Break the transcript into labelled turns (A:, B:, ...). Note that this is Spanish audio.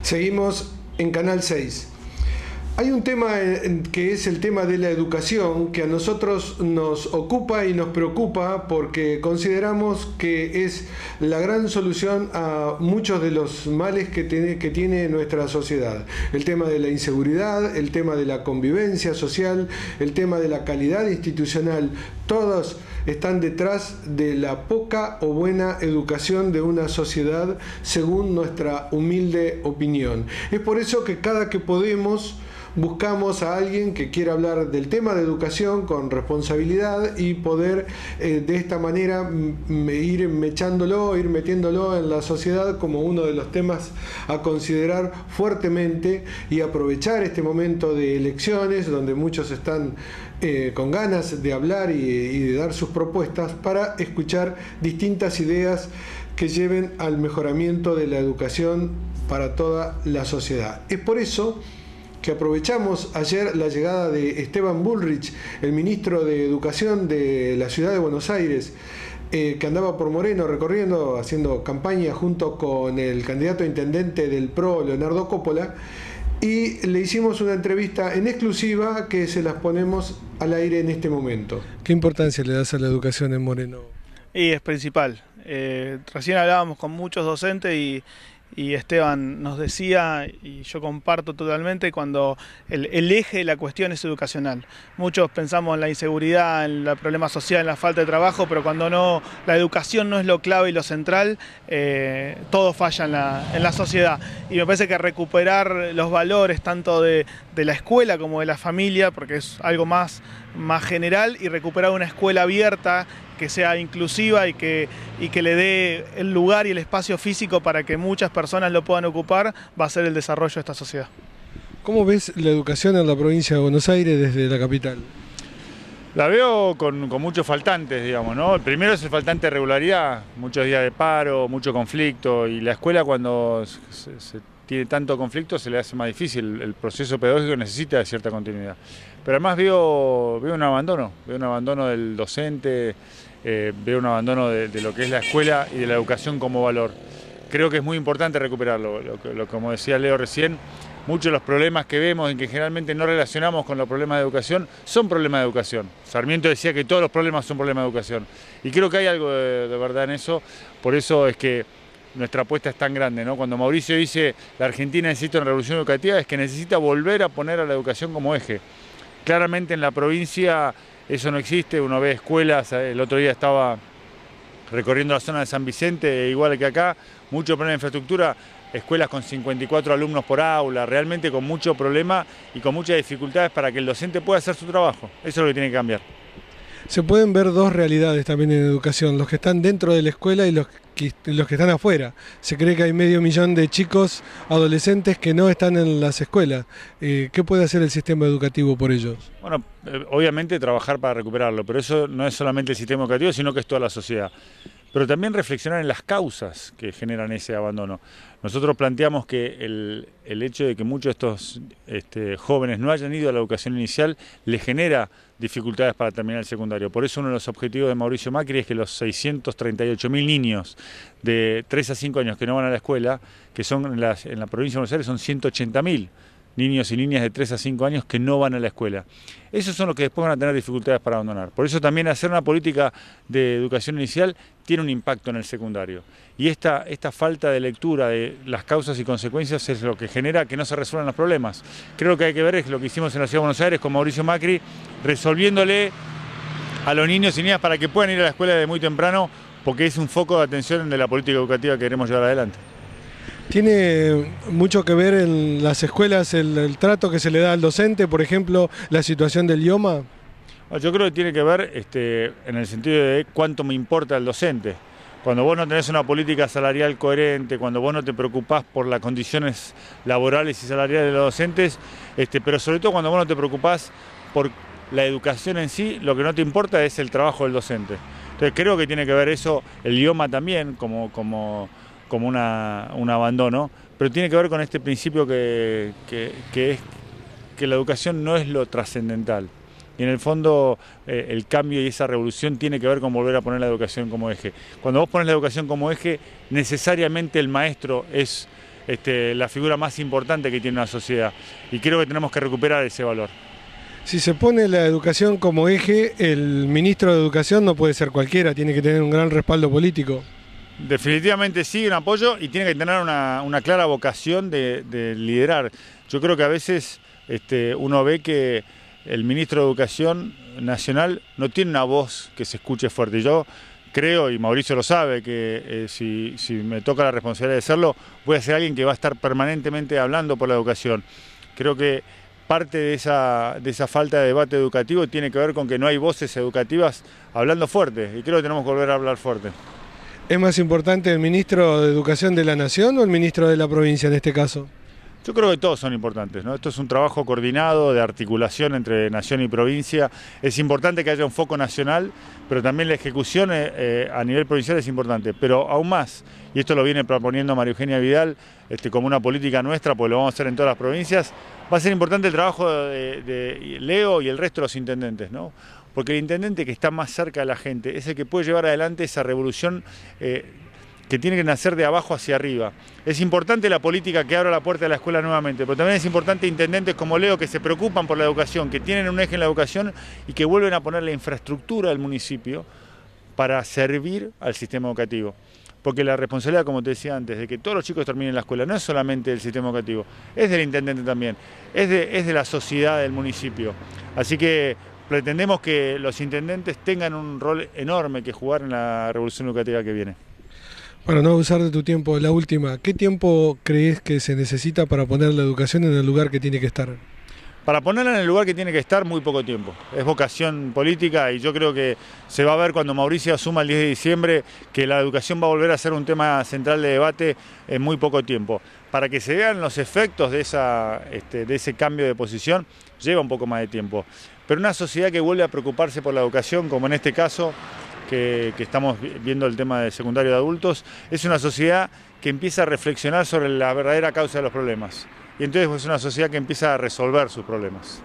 A: Seguimos en Canal 6. Hay un tema que es el tema de la educación que a nosotros nos ocupa y nos preocupa porque consideramos que es la gran solución a muchos de los males que tiene nuestra sociedad. El tema de la inseguridad, el tema de la convivencia social, el tema de la calidad institucional, todos están detrás de la poca o buena educación de una sociedad según nuestra humilde opinión. Es por eso que cada que podemos buscamos a alguien que quiera hablar del tema de educación con responsabilidad y poder de esta manera ir mechándolo, ir metiéndolo en la sociedad como uno de los temas a considerar fuertemente y aprovechar este momento de elecciones donde muchos están con ganas de hablar y de dar sus propuestas para escuchar distintas ideas que lleven al mejoramiento de la educación para toda la sociedad. Es por eso que aprovechamos ayer la llegada de Esteban Bullrich, el ministro de Educación de la ciudad de Buenos Aires, que andaba por Moreno recorriendo, haciendo campaña junto con el candidato a intendente del PRO, Leonardo Coppola, y le hicimos una entrevista en exclusiva que se las ponemos al aire en este momento. ¿Qué importancia le das a la educación en Moreno?
B: Y es principal. Recién hablábamos con muchos docentes y Esteban nos decía, y yo comparto totalmente, cuando el eje de la cuestión es educacional. Muchos pensamos en la inseguridad, en el problema social, en la falta de trabajo, pero cuando no, la educación no es lo clave y lo central, todo falla en la sociedad. Y me parece que recuperar los valores tanto de la escuela como de la familia, porque es algo más general, y recuperar una escuela abierta, que sea inclusiva y que le dé el lugar y el espacio físico para que muchas personas lo puedan ocupar, va a ser el desarrollo de esta sociedad.
A: ¿Cómo ves la educación en la provincia de Buenos Aires desde la capital?
C: La veo con muchos faltantes, digamos, ¿no? El primero es el faltante de regularidad, muchos días de paro, mucho conflicto, y la escuela cuando se tiene tanto conflicto se le hace más difícil, el proceso pedagógico necesita de cierta continuidad. Pero además veo un abandono del docente, veo un abandono de lo que es la escuela y de la educación como valor. Creo que es muy importante recuperarlo, como decía Leo recién, muchos de los problemas que vemos y que generalmente no relacionamos con los problemas de educación son problemas de educación. Sarmiento decía que todos los problemas son problemas de educación y creo que hay algo de verdad en eso, por eso es que nuestra apuesta es tan grande, ¿no? Cuando Mauricio dice la Argentina necesita una revolución educativa es que necesita volver a poner a la educación como eje. Claramente en la provincia eso no existe, uno ve escuelas, el otro día estaba recorriendo la zona de San Vicente, igual que acá, mucho problema de infraestructura, escuelas con 54 alumnos por aula, realmente con mucho problema y con muchas dificultades para que el docente pueda hacer su trabajo. Eso es lo que tiene que cambiar.
A: Se pueden ver dos realidades también en educación, los que están dentro de la escuela y los que están afuera. Se cree que hay 500.000 de chicos, adolescentes que no están en las escuelas. ¿Qué puede hacer el sistema educativo por ellos?
C: Bueno, obviamente trabajar para recuperarlo, pero eso no es solamente el sistema educativo, sino que es toda la sociedad. Pero también reflexionar en las causas que generan ese abandono. Nosotros planteamos que el hecho de que muchos de estos jóvenes no hayan ido a la educación inicial les genera dificultades para terminar el secundario. Por eso uno de los objetivos de Mauricio Macri es que los 638.000 niños de 3 a 5 años que no van a la escuela, que son en la provincia de Buenos Aires son 180.000 niños y niñas de 3 a 5 años que no van a la escuela. Esos son los que después van a tener dificultades para abandonar. Por eso también hacer una política de educación inicial tiene un impacto en el secundario. Y esta falta de lectura de las causas y consecuencias es lo que genera que no se resuelvan los problemas. Creo que hay que ver es lo que hicimos en la Ciudad de Buenos Aires con Mauricio Macri, resolviéndole a los niños y niñas para que puedan ir a la escuela de muy temprano, porque es un foco de atención de la política educativa que queremos llevar adelante.
A: ¿Tiene mucho que ver en las escuelas el trato que se le da al docente, por ejemplo, la situación del idioma?
C: Yo creo que tiene que ver en el sentido de cuánto me importa el docente. Cuando vos no tenés una política salarial coherente, cuando vos no te preocupás por las condiciones laborales y salariales de los docentes, pero sobre todo cuando vos no te preocupás por la educación en sí, lo que no te importa es el trabajo del docente. Entonces creo que tiene que ver eso, el idioma también, como un abandono, pero tiene que ver con este principio que es que la educación no es lo trascendental. Y en el fondo el cambio y esa revolución tiene que ver con volver a poner la educación como eje. Cuando vos pones la educación como eje, necesariamente el maestro es la figura más importante que tiene una sociedad. Y creo que tenemos que recuperar ese valor.
A: Si se pone la educación como eje, el ministro de Educación no puede ser cualquiera, tiene que tener un gran respaldo político.
C: Definitivamente sí, un apoyo, y tiene que tener una clara vocación de liderar. Yo creo que a veces uno ve que el ministro de Educación Nacional no tiene una voz que se escuche fuerte. Yo creo, y Mauricio lo sabe, que si me toca la responsabilidad de serlo, voy a ser alguien que va a estar permanentemente hablando por la educación. Creo que parte de esa falta de debate educativo tiene que ver con que no hay voces educativas hablando fuerte, y creo que tenemos que volver a hablar fuerte.
A: ¿Es más importante el ministro de Educación de la Nación o el ministro de la provincia en este caso?
C: Yo creo que todos son importantes, ¿no? Esto es un trabajo coordinado de articulación entre nación y provincia. Es importante que haya un foco nacional, pero también la ejecución a nivel provincial es importante. Pero aún más, y esto lo viene proponiendo María Eugenia Vidal como una política nuestra, porque lo vamos a hacer en todas las provincias, va a ser importante el trabajo de Leo y el resto de los intendentes, ¿no? Porque el intendente que está más cerca de la gente es el que puede llevar adelante esa revolución que tiene que nacer de abajo hacia arriba. Es importante la política que abra la puerta de la escuela nuevamente, pero también es importante intendentes como Leo que se preocupan por la educación, que tienen un eje en la educación y que vuelven a poner la infraestructura del municipio para servir al sistema educativo. Porque la responsabilidad, como te decía antes, de que todos los chicos terminen la escuela no es solamente del sistema educativo, es del intendente también, es de la sociedad del municipio. Así que pretendemos que los intendentes tengan un rol enorme que jugar en la revolución educativa que viene.
A: Para no abusar de tu tiempo, la última, ¿qué tiempo crees que se necesita para poner la educación en el lugar que tiene que estar?
C: Para ponerla en el lugar que tiene que estar, muy poco tiempo. Es vocación política y yo creo que se va a ver cuando Mauricio asuma el 10 de diciembre que la educación va a volver a ser un tema central de debate en muy poco tiempo. Para que se vean los efectos de ese cambio de posición, lleva un poco más de tiempo. Pero una sociedad que vuelve a preocuparse por la educación, como en este caso, que estamos viendo el tema del secundario de adultos, es una sociedad que empieza a reflexionar sobre la verdadera causa de los problemas. Y entonces es una sociedad que empieza a resolver sus problemas.